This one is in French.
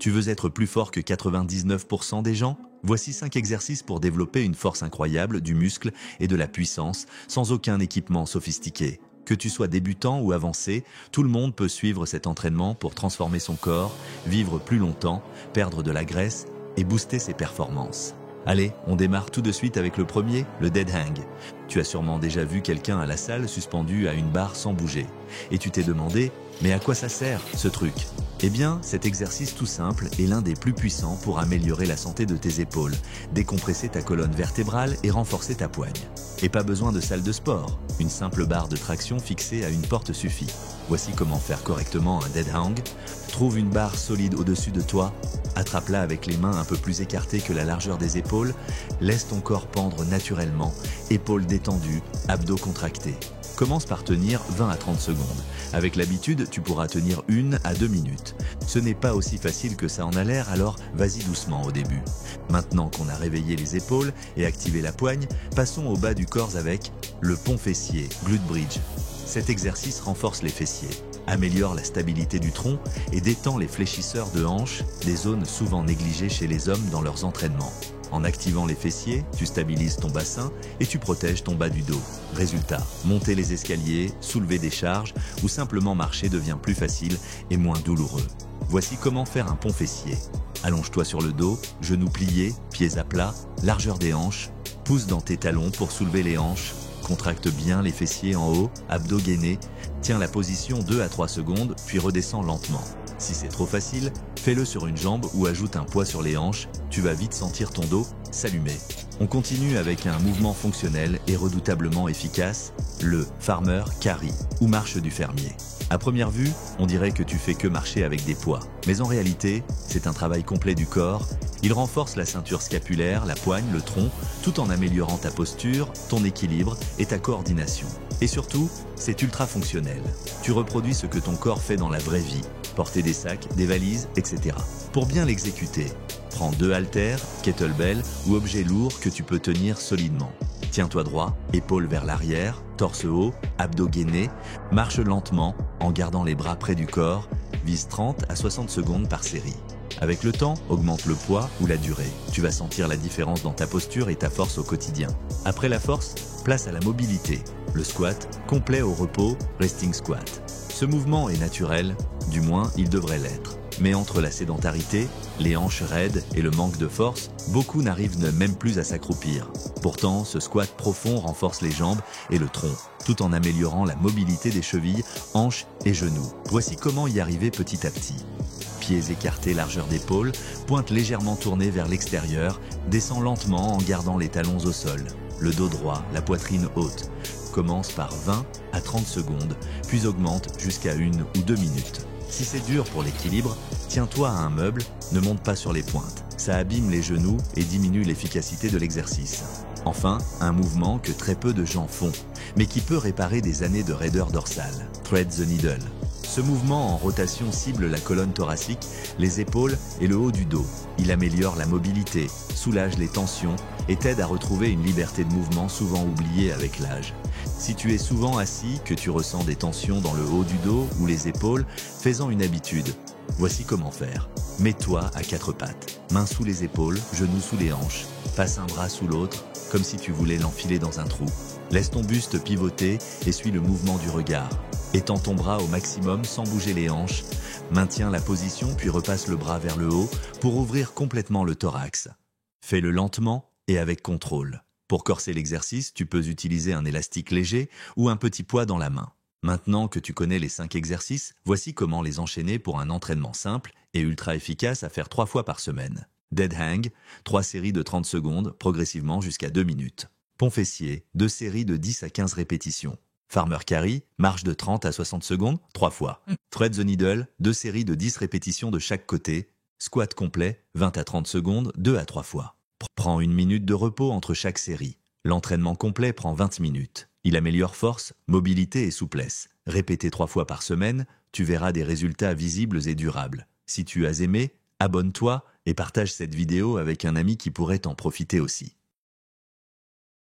Tu veux être plus fort que 99% des gens? Voici 5 exercices pour développer une force incroyable, du muscle et de la puissance, sans aucun équipement sophistiqué. Que tu sois débutant ou avancé, tout le monde peut suivre cet entraînement pour transformer son corps, vivre plus longtemps, perdre de la graisse et booster ses performances. Allez, on démarre tout de suite avec le premier, le dead hang. Tu as sûrement déjà vu quelqu'un à la salle suspendu à une barre sans bouger. Et tu t'es demandé, mais à quoi ça sert, ce truc? Eh bien, cet exercice tout simple est l'un des plus puissants pour améliorer la santé de tes épaules, décompresser ta colonne vertébrale et renforcer ta poigne. Et pas besoin de salle de sport, une simple barre de traction fixée à une porte suffit. Voici comment faire correctement un dead hang. Trouve une barre solide au-dessus de toi, attrape-la avec les mains un peu plus écartées que la largeur des épaules, laisse ton corps pendre naturellement, épaules détendues, abdos contractés. Commence par tenir 20 à 30 secondes. Avec l'habitude, tu pourras tenir 1 à 2 minutes. Ce n'est pas aussi facile que ça en a l'air, alors vas-y doucement au début. Maintenant qu'on a réveillé les épaules et activé la poigne, passons au bas du corps avec le pont fessier, glute bridge. Cet exercice renforce les fessiers, améliore la stabilité du tronc et détend les fléchisseurs de hanches, des zones souvent négligées chez les hommes dans leurs entraînements. En activant les fessiers, tu stabilises ton bassin et tu protèges ton bas du dos. Résultat, monter les escaliers, soulever des charges ou simplement marcher devient plus facile et moins douloureux. Voici comment faire un pont fessier. Allonge-toi sur le dos, genoux pliés, pieds à plat, largeur des hanches, pousse dans tes talons pour soulever les hanches, contracte bien les fessiers en haut, abdos gainés, tiens la position 2 à 3 secondes puis redescends lentement. Si c'est trop facile, fais-le sur une jambe ou ajoute un poids sur les hanches, tu vas vite sentir ton dos s'allumer. On continue avec un mouvement fonctionnel et redoutablement efficace, le farmer carry ou marche du fermier. À première vue, on dirait que tu fais que marcher avec des poids, mais en réalité, c'est un travail complet du corps. Il renforce la ceinture scapulaire, la poigne, le tronc, tout en améliorant ta posture, ton équilibre et ta coordination. Et surtout, c'est ultra fonctionnel. Tu reproduis ce que ton corps fait dans la vraie vie, porter des sacs, des valises, etc. Pour bien l'exécuter, prends 2 haltères, kettlebell ou objets lourds que tu peux tenir solidement. Tiens-toi droit, épaules vers l'arrière, torse haut, abdos gainés, marche lentement en gardant les bras près du corps, vise 30 à 60 secondes par série. Avec le temps, augmente le poids ou la durée. Tu vas sentir la différence dans ta posture et ta force au quotidien. Après la force, place à la mobilité. Le squat, complet au repos, resting squat. Ce mouvement est naturel, du moins il devrait l'être. Mais entre la sédentarité, les hanches raides et le manque de force, beaucoup n'arrivent même plus à s'accroupir. Pourtant, ce squat profond renforce les jambes et le tronc, tout en améliorant la mobilité des chevilles, hanches et genoux. Voici comment y arriver petit à petit. Pieds écartés, largeur d'épaule, pointe légèrement tournée vers l'extérieur, descend lentement en gardant les talons au sol. Le dos droit, la poitrine haute. Commence par 20 à 30 secondes, puis augmente jusqu'à 1 ou 2 minutes. Si c'est dur pour l'équilibre, tiens-toi à un meuble, ne monte pas sur les pointes. Ça abîme les genoux et diminue l'efficacité de l'exercice. Enfin, un mouvement que très peu de gens font, mais qui peut réparer des années de raideur dorsale. Thread the needle. Ce mouvement en rotation cible la colonne thoracique, les épaules et le haut du dos. Il améliore la mobilité, soulage les tensions et t'aide à retrouver une liberté de mouvement souvent oubliée avec l'âge. Si tu es souvent assis, que tu ressens des tensions dans le haut du dos ou les épaules, fais-en une habitude. Voici comment faire. Mets-toi à 4 pattes, mains sous les épaules, genoux sous les hanches, passe un bras sous l'autre, comme si tu voulais l'enfiler dans un trou. Laisse ton buste pivoter et suis le mouvement du regard. Étends ton bras au maximum sans bouger les hanches. Maintiens la position puis repasse le bras vers le haut pour ouvrir complètement le thorax. Fais-le lentement et avec contrôle. Pour corser l'exercice, tu peux utiliser un élastique léger ou un petit poids dans la main. Maintenant que tu connais les 5 exercices, voici comment les enchaîner pour un entraînement simple et ultra efficace à faire 3 fois par semaine. Dead hang, 3 séries de 30 secondes, progressivement jusqu'à 2 minutes. Pont fessier, 2 séries de 10 à 15 répétitions. Farmer carry, marche de 30 à 60 secondes, 3 fois. Thread the needle, 2 séries de 10 répétitions de chaque côté. Squat complet, 20 à 30 secondes, 2 à 3 fois. Prends 1 minute de repos entre chaque série. L'entraînement complet prend 20 minutes. Il améliore force, mobilité et souplesse. Répété 3 fois par semaine, tu verras des résultats visibles et durables. Si tu as aimé, abonne-toi et partage cette vidéo avec un ami qui pourrait en profiter aussi.